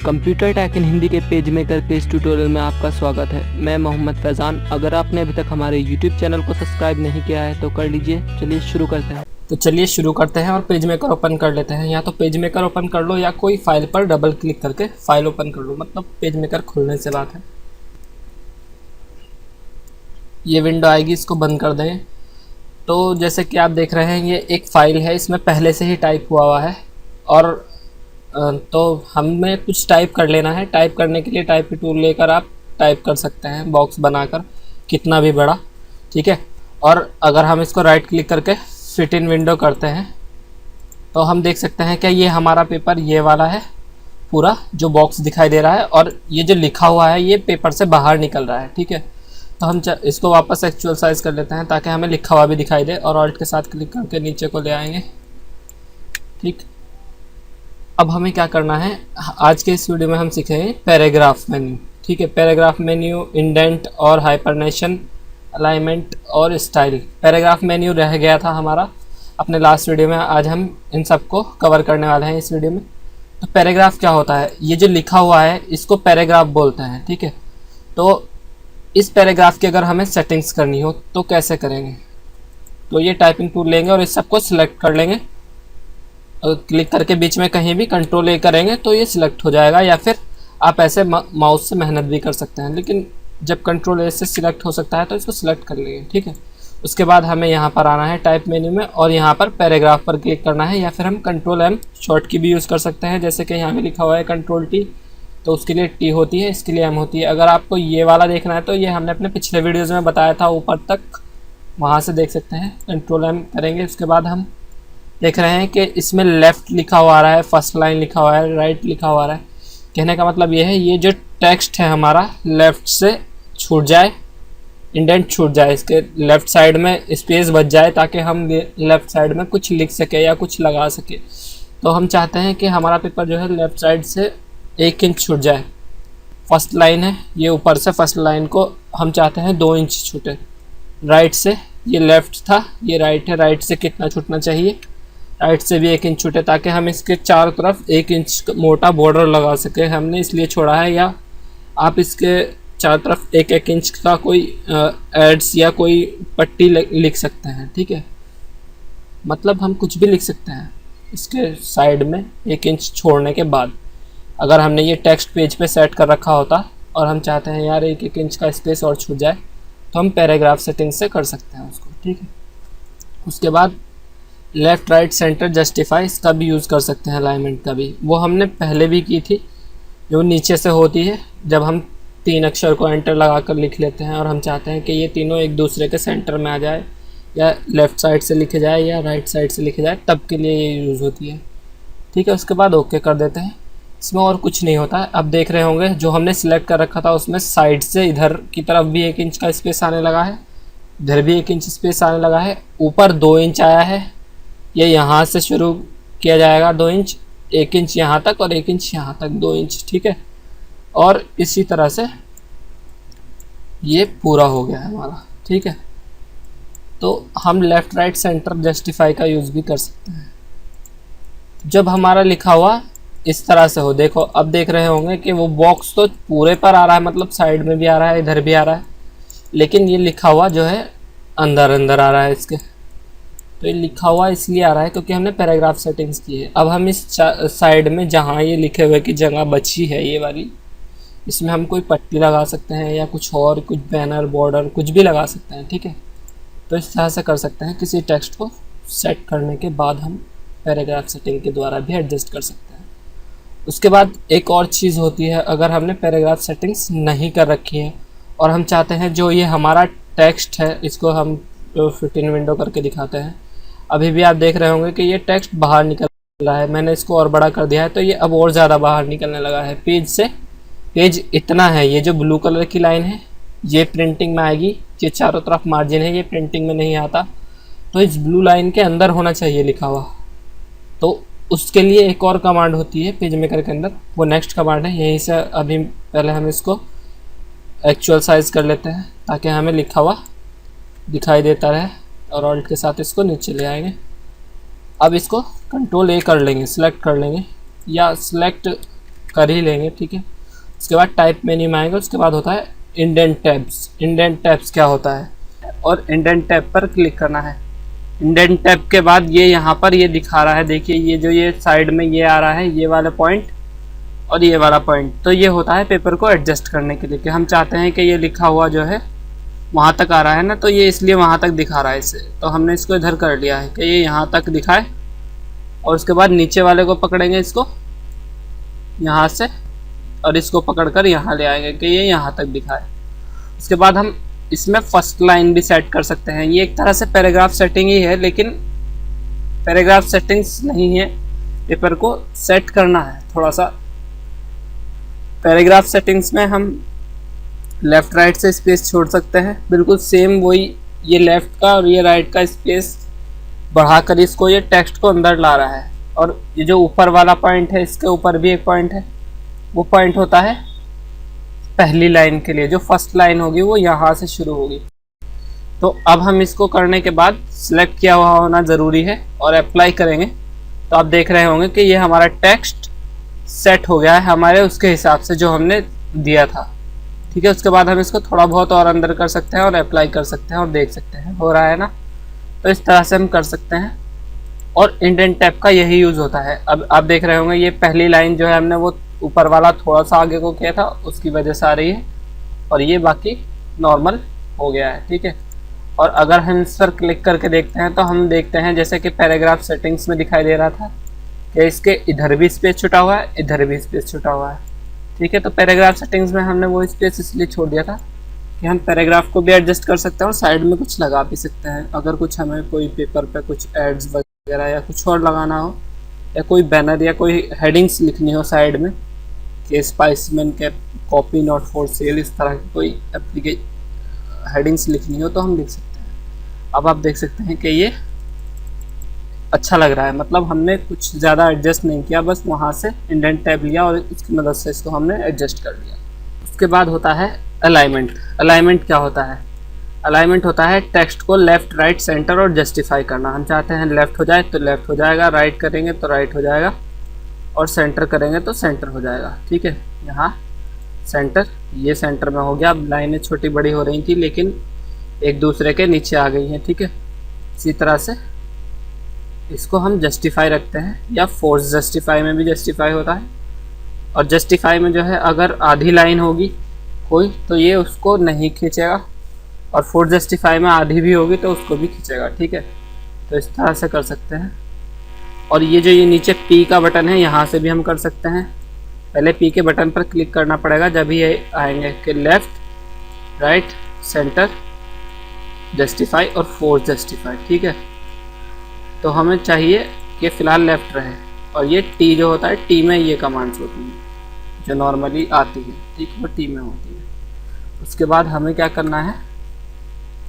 Computer take इन हिंदी के page maker के इस ट्यूटोरियल में आपका स्वागत है। मैं मोहम्मद फैज़ान। अगर आपने अभी तक हमारे YouTube चैनल को सब्सक्राइब नहीं किया है तो कर लीजिए। चलिए शुरू करते हैं। चलिए शुरू करते हैं और पेज मेकर ओपन कर लेते हैं। या तो पेज मेकर ओपन कर लो या कोई फाइल पर डबल क्लिक करके फाइल ओपन कर लो, मतलब पेज मेकर खुलने से बात है। ये विंडो आएगी, इसको बंद कर दें। तो जैसे कि आप देख रहे हैं ये एक फ़ाइल है, इसमें पहले से ही टाइप हुआ है और तो हमें कुछ टाइप कर लेना है। टाइप करने के लिए टाइप की टूल लेकर आप टाइप कर सकते हैं बॉक्स बनाकर, कितना भी बड़ा, ठीक है। और अगर हम इसको राइट क्लिक करके फिट इन विंडो करते हैं तो हम देख सकते हैं कि ये हमारा पेपर ये वाला है, पूरा जो बॉक्स दिखाई दे रहा है और ये जो लिखा हुआ है ये पेपर से बाहर निकल रहा है, ठीक है। तो हम इसको वापस एक्चुअल साइज़ कर लेते हैं ताकि हमें लिखा हुआ भी दिखाई दे और ऑल्ट के साथ क्लिक करके नीचे को ले आएंगे, ठीक। अब हमें क्या करना है, आज के इस वीडियो में हम सीखेंगे पैराग्राफ मेन्यू, ठीक है। पैराग्राफ मेन्यू, इंडेंट और हाइपरनेशन, अलाइनमेंट और स्टाइल। पैराग्राफ मेन्यू रह गया था हमारा अपने लास्ट वीडियो में, आज हम इन सब को कवर करने वाले हैं इस वीडियो में। तो पैराग्राफ क्या होता है, ये जो लिखा हुआ है इसको पैराग्राफ बोलते हैं, ठीक है। तो इस पैराग्राफ की अगर हमें सेटिंग्स करनी हो तो कैसे करेंगे, तो ये टाइपिंग टूल लेंगे और इस सबको सिलेक्ट कर लेंगे। क्लिक करके बीच में कहीं भी कंट्रोल ए करेंगे तो ये सिलेक्ट हो जाएगा, या फिर आप ऐसे माउस से मेहनत भी कर सकते हैं, लेकिन जब कंट्रोल ए से सिलेक्ट हो सकता है तो इसको सिलेक्ट कर लेंगे, ठीक है। उसके बाद हमें यहाँ पर आना है टाइप मेन्यू में और यहाँ पर पैराग्राफ पर क्लिक करना है, या फिर हम कंट्रोल एम शॉर्ट की भी यूज़ कर सकते हैं। जैसे कि यहाँ पे लिखा हुआ है कंट्रोल टी, तो उसके लिए टी होती है, इसके लिए एम होती है। अगर आपको ये वाला देखना है तो ये हमने अपने पिछले वीडियोज़ में बताया था, ऊपर तक वहाँ से देख सकते हैं। कंट्रोल एम करेंगे, उसके बाद हम देख रहे हैं कि इसमें लेफ़्ट लिखा हुआ आ रहा है, फर्स्ट लाइन लिखा हुआ है, राइट लिखा हुआ आ रहा है। कहने का मतलब ये है, ये जो टेक्स्ट है हमारा लेफ़्ट से छूट जाए, इंडेंट छूट जाए, इसके लेफ़्ट साइड में स्पेस बच जाए ताकि हम लेफ़्ट साइड में कुछ लिख सके या कुछ लगा सके। तो हम चाहते हैं कि हमारा पेपर जो है लेफ़्ट साइड से 1 इंच छूट जाए। फर्स्ट लाइन है, ये ऊपर से फर्स्ट लाइन को हम चाहते हैं 2 इंच छूटे। राइट से, ये लेफ़्ट था, ये राइट है, राइट से कितना छूटना चाहिए, राइट से भी 1 इंच छूटे ताकि हम इसके चारों तरफ 1 इंच मोटा बॉर्डर लगा सके। हमने इसलिए छोड़ा है, या आप इसके चारों तरफ 1-1 इंच का कोई एड्स या कोई पट्टी लिख सकते हैं, ठीक है। मतलब हम कुछ भी लिख सकते हैं इसके साइड में 1 इंच छोड़ने के बाद। अगर हमने ये टेक्स्ट पेज पे सेट कर रखा होता और हम चाहते हैं यार 1-1 इंच का स्पेस और छूट जाए, तो हम पैराग्राफ सेटिंग से कर सकते हैं उसको, ठीक है। उसके बाद लेफ़्ट राइट सेंटर जस्टिफाई, इसका भी यूज़ कर सकते हैं, अलाइनमेंट का भी। वो हमने पहले भी की थी, जो नीचे से होती है जब हम 3 अक्षर को एंटर लगा कर लिख लेते हैं और हम चाहते हैं कि ये तीनों एक दूसरे के सेंटर में आ जाए, या लेफ़्ट साइड से लिखे जाए या राइट साइड से लिखे जाए, तब के लिए ये यूज़ होती है, ठीक है। उसके बाद ओके कर देते हैं। इसमें और कुछ नहीं होता है। अब देख रहे होंगे जो हमने सिलेक्ट कर रखा था उसमें साइड से इधर की तरफ भी 1 इंच का स्पेस आने लगा है, इधर भी 1 इंच स्पेस आने लगा है, ऊपर 2 इंच आया है। ये यहाँ से शुरू किया जाएगा 2 इंच, 1 इंच यहाँ तक और 1 इंच यहाँ तक, 2 इंच, ठीक है। और इसी तरह से ये पूरा हो गया है हमारा, ठीक है। तो हम लेफ़्ट राइट सेंटर जस्टिफाई का यूज़ भी कर सकते हैं जब हमारा लिखा हुआ इस तरह से हो। देखो अब देख रहे होंगे कि वो बॉक्स तो पूरे पर आ रहा है, मतलब साइड में भी आ रहा है, इधर भी आ रहा है, लेकिन ये लिखा हुआ जो है अंदर अंदर आ रहा है इसके। तो ये लिखा हुआ इसलिए आ रहा है क्योंकि हमने पैराग्राफ सेटिंग्स की है। अब हम इस साइड में जहाँ ये लिखे हुए की जगह बची है ये वाली, इसमें हम कोई पट्टी लगा सकते हैं या कुछ और, कुछ बैनर, बॉर्डर, कुछ भी लगा सकते हैं, ठीक है। तो इस तरह से कर सकते हैं। किसी टेक्स्ट को सेट करने के बाद हम पैराग्राफ सेटिंग के द्वारा भी एडजस्ट कर सकते हैं। उसके बाद एक और चीज़ होती है, अगर हमने पैराग्राफ सेटिंग्स नहीं कर रखी है और हम चाहते हैं जो ये हमारा टेक्स्ट है इसको हम फिट इन विंडो करके दिखाते हैं। अभी भी आप देख रहे होंगे कि ये टेक्स्ट बाहर निकल रहा है, मैंने इसको और बड़ा कर दिया है तो ये अब और ज़्यादा बाहर निकलने लगा है पेज से। पेज इतना है, ये जो ब्लू कलर की लाइन है ये प्रिंटिंग में आएगी, ये चारों तरफ मार्जिन है ये प्रिंटिंग में नहीं आता, तो इस ब्लू लाइन के अंदर होना चाहिए लिखा हुआ। तो उसके लिए एक और कमांड होती है पेज मेकर के अंदर, वो नेक्स्ट कमांड है। यहीं से अभी पहले हम इसको एक्चुअल साइज़ कर लेते हैं ताकि हमें लिखा हुआ दिखाई देता रहे, और ऑल्ट के साथ इसको नीचे ले आएंगे। अब इसको कंट्रोल ए कर लेंगे, सिलेक्ट कर लेंगे, या सिलेक्ट कर ही लेंगे, ठीक है। उसके बाद टाइप मेन्यू में आएंगे, उसके बाद होता है इंडेंट टैब्स। इंडेंट टैब्स क्या होता है, और इंडेंट टैब पर क्लिक करना है। इंडेंट टैब के बाद ये यहाँ पर ये दिखा रहा है, देखिए ये जो ये साइड में ये आ रहा है, ये वाला पॉइंट और ये वाला पॉइंट, तो ये होता है पेपर को एडजस्ट करने के लिए, कि हम चाहते हैं कि ये लिखा हुआ जो है वहाँ तक आ रहा है ना, तो ये इसलिए वहाँ तक दिखा रहा है इसे, तो हमने इसको इधर कर लिया है कि ये यहाँ तक दिखाए। और उसके बाद नीचे वाले को पकड़ेंगे इसको यहाँ से, और इसको पकड़कर यहाँ ले आएंगे कि ये यहाँ तक दिखाए। उसके बाद हम इसमें फर्स्ट लाइन भी सेट कर सकते हैं। ये एक तरह से पैराग्राफ सेटिंग ही है, लेकिन पैराग्राफ सेटिंग्स नहीं है, पेपर को सेट करना है थोड़ा सा। पैराग्राफ सेटिंग्स में हम लेफ़्ट राइट से स्पेस छोड़ सकते हैं, बिल्कुल सेम वही, ये लेफ़्ट का और ये राइट का स्पेस बढ़ाकर इसको ये टेक्स्ट को अंदर ला रहा है। और ये जो ऊपर वाला पॉइंट है, इसके ऊपर भी एक पॉइंट है, वो पॉइंट होता है पहली लाइन के लिए, जो फर्स्ट लाइन होगी वो यहाँ से शुरू होगी। तो अब हम इसको करने के बाद सिलेक्ट किया हुआ होना ज़रूरी है और अप्लाई करेंगे, तो आप देख रहे होंगे कि ये हमारा टेक्स्ट सेट हो गया है हमारे उसके हिसाब से जो हमने दिया था, ठीक है। उसके बाद हम इसको थोड़ा बहुत और अंदर कर सकते हैं और अप्लाई कर सकते हैं और देख सकते हैं हो रहा है ना, तो इस तरह से हम कर सकते हैं। और इंडेंट टैब का यही यूज़ होता है। अब आप देख रहे होंगे ये पहली लाइन जो है हमने वो ऊपर वाला थोड़ा सा आगे को किया था, उसकी वजह से आ रही है, और ये बाकी नॉर्मल हो गया है, ठीक है। और अगर हम इस पर क्लिक करके देखते हैं तो हम देखते हैं जैसे कि पैराग्राफ सेटिंग्स में दिखाई दे रहा था कि इसके इधर भी स्पेस छुटा हुआ है, इधर भी स्पेस छुटा हुआ है, ठीक है। तो पैराग्राफ सेटिंग्स में हमने वो स्पेस इसलिए छोड़ दिया था कि हम पैराग्राफ को भी एडजस्ट कर सकते हैं और साइड में कुछ लगा भी सकते हैं। अगर कुछ हमें कोई पेपर पे कुछ एड्स वगैरह या कुछ और लगाना हो, या कोई बैनर या कोई हेडिंग्स लिखनी हो साइड में कि स्पाइसमैन के कॉपी नॉट फॉर सेल, इस तरह की कोई एप्लीकेशन हेडिंग्स लिखनी हो तो हम लिख सकते हैं। अब आप देख सकते हैं कि ये अच्छा लग रहा है, मतलब हमने कुछ ज़्यादा एडजस्ट नहीं किया, बस वहाँ से इंडेंट टैब लिया और इसकी मदद से इसको हमने एडजस्ट कर लिया। उसके बाद होता है अलाइनमेंट। अलाइनमेंट क्या होता है, अलाइनमेंट होता है टेक्स्ट को लेफ़्ट राइट सेंटर और जस्टिफाई करना। हम चाहते हैं लेफ़्ट हो जाए तो लेफ़्ट हो जाएगा, राइट करेंगे तो राइट हो जाएगा, और सेंटर करेंगे तो सेंटर हो जाएगा, ठीक है। यहाँ सेंटर, ये सेंटर में हो गया। अब लाइनें छोटी बड़ी हो रही थी लेकिन एक दूसरे के नीचे आ गई हैं, ठीक है। इसी तरह से इसको हम जस्टिफाई रखते हैं, या फोर्स जस्टिफाई में भी जस्टिफाई होता है। और जस्टिफाई में जो है अगर आधी लाइन होगी कोई तो ये उसको नहीं खींचेगा, और फोर्स जस्टिफाई में आधी भी होगी तो उसको भी खींचेगा, ठीक है। तो इस तरह से कर सकते हैं। और ये जो ये नीचे P का बटन है, यहाँ से भी हम कर सकते हैं। पहले P के बटन पर क्लिक करना पड़ेगा, जब ये आएंगे कि लेफ़्ट राइट सेंटर जस्टिफाई और फोर्स जस्टिफाई, ठीक है। तो हमें चाहिए कि फ़िलहाल लेफ़्ट रहे, और ये T जो होता है, T में ये कमांड्स होती हैं जो नॉर्मली आती है, ठीक है, वो T में होती है। उसके बाद हमें क्या करना है,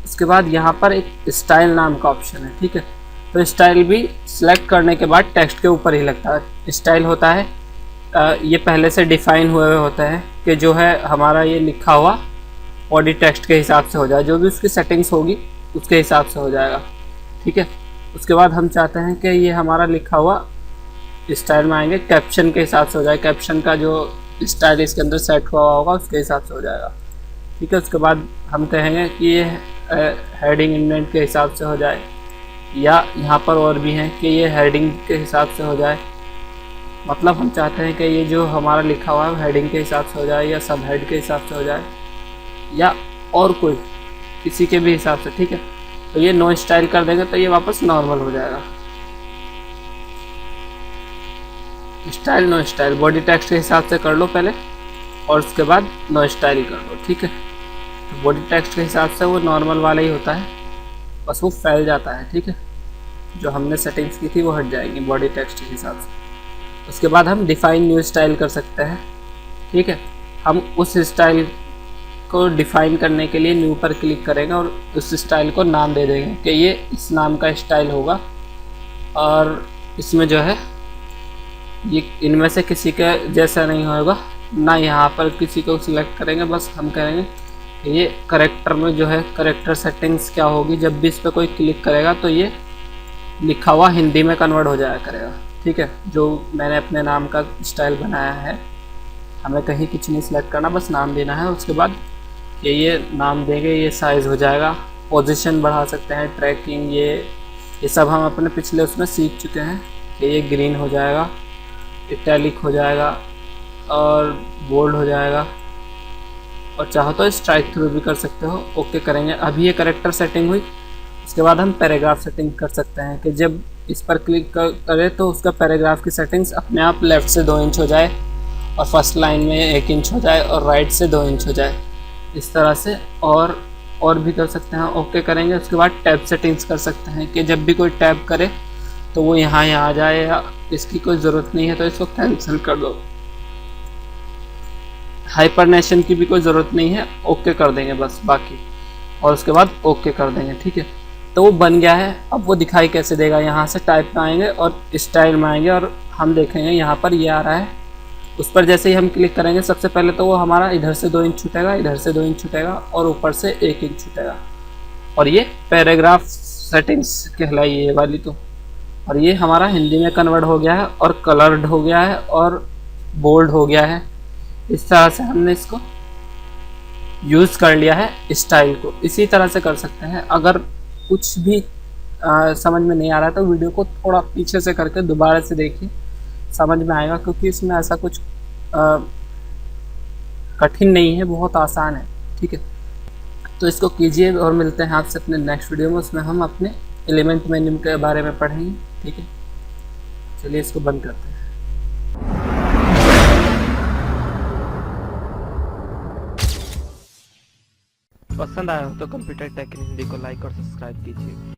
उसके बाद यहाँ पर एक स्टाइल नाम का ऑप्शन है, ठीक है। तो स्टाइल भी सिलेक्ट करने के बाद टेक्स्ट के ऊपर ही लगता है। स्टाइल होता है ये पहले से डिफ़ाइन हुए होते हैं कि जो है हमारा ये लिखा हुआ बॉडी टेक्स्ट के हिसाब से हो जाए, जो भी उसकी सेटिंग्स होगी उसके हिसाब से हो जाएगा, ठीक है। उसके बाद हम चाहते हैं कि ये हमारा लिखा हुआ स्टाइल में आएंगे, कैप्शन के हिसाब से हो जाए, कैप्शन का जो स्टाइल इसके अंदर सेट हुआ होगा उसके हिसाब से हो जाएगा, ठीक है। उसके बाद हम कहेंगे कि ये हेडिंग इंडेंट के हिसाब से हो जाए, या यहाँ पर और भी हैं कि ये हेडिंग के हिसाब से हो जाए, मतलब हम चाहते हैं कि ये जो हमारा लिखा हुआ है हेडिंग के हिसाब से हो जाए, या सब हेड के हिसाब से हो जाए, या और कोई किसी के भी हिसाब से, ठीक है। तो ये नो स्टाइल कर देंगे तो ये वापस नॉर्मल हो जाएगा। Style no style body text के हिसाब से कर लो पहले, और उसके बाद नो स्टाइल कर लो, ठीक है। तो बॉडी टेक्स्ट के हिसाब से वो नॉर्मल वाला ही होता है, बस वो फैल जाता है, ठीक है। जो हमने सेटिंग्स की थी वो हट जाएंगी बॉडी टेक्स्ट के हिसाब से। उसके बाद हम डिफ़ाइन न्यू स्टाइल कर सकते हैं, ठीक है। हम उस स्टाइल को डिफ़ाइन करने के लिए न्यू पर क्लिक करेंगे और उस स्टाइल को नाम दे देंगे कि ये इस नाम का स्टाइल होगा, और इसमें जो है ये इनमें से किसी के जैसा नहीं होगा ना। यहाँ पर किसी को सिलेक्ट करेंगे, बस हम करेंगे कि ये करेक्टर में जो है करेक्टर सेटिंग्स क्या होगी, जब भी इस पर कोई क्लिक करेगा तो ये लिखा हुआ हिंदी में कन्वर्ट हो जाया करेगा, ठीक है। जो मैंने अपने नाम का स्टाइल बनाया है हमें कहीं कुछ नहीं सिलेक्ट करना, बस नाम देना है। उसके बाद ये नाम देंगे, ये साइज़ हो जाएगा। पोजीशन बढ़ा सकते हैं, ट्रैकिंग, ये सब हम अपने पिछले उसमें सीख चुके हैं कि ये ग्रीन हो जाएगा, इटैलिक हो जाएगा और बोल्ड हो जाएगा, और चाहो तो स्ट्राइक थ्रू भी कर सकते हो। ओके करेंगे। अभी ये करेक्टर सेटिंग हुई। उसके बाद हम पैराग्राफ सेटिंग कर सकते हैं कि जब इस पर क्लिक करें तो उसका पैराग्राफ की सेटिंग्स अपने आप लेफ़्ट से 2 इंच हो जाए और फर्स्ट लाइन में 1 इंच हो जाए और राइट से 2 इंच हो जाए, इस तरह से। और भी कर सकते हैं। ओके करेंगे। उसके बाद टैब सेटिंग्स कर सकते हैं कि जब भी कोई टैब करे तो वो यहाँ आ जाए, या इसकी कोई ज़रूरत नहीं है तो इसको कैंसिल कर दो। हाइपरनेशन की भी कोई ज़रूरत नहीं है, ओके कर देंगे बस बाकी, और उसके बाद ओके कर देंगे। ठीक है, तो वो बन गया है। अब वो दिखाई कैसे देगा, यहाँ से टाइप में आएंगे और स्टाइल में आएंगे और हम देखेंगे यहाँ पर ये आ रहा है। उस पर जैसे ही हम क्लिक करेंगे सबसे पहले तो वो हमारा इधर से 2 इंच छूटेगा, इधर से 2 इंच छूटेगा और ऊपर से 1 इंच छूटेगा, और ये पैराग्राफ सेटिंग्स कहलाई ये वाली तो। और ये हमारा हिंदी में कन्वर्ट हो गया है और कलर्ड हो गया है और बोल्ड हो गया है। इस तरह से हमने इसको यूज़ कर लिया है स्टाइल को। इसी तरह से कर सकते हैं। अगर कुछ भी समझ में नहीं आ रहा तो वीडियो को थोड़ा पीछे से करके दोबारा से देखिए, समझ में आएगा, क्योंकि इसमें ऐसा कुछ कठिन नहीं है, बहुत आसान है। ठीक है, तो इसको कीजिए और मिलते हैं आपसे अपने नेक्स्ट वीडियो में। उसमें हम अपने एलिमेंट मेन्यू के बारे में पढ़ेंगे। ठीक है, चलिए इसको बंद करते हैं। पसंद आया हो तो कंप्यूटर टेक इन हिंदी को लाइक और सब्सक्राइब कीजिए।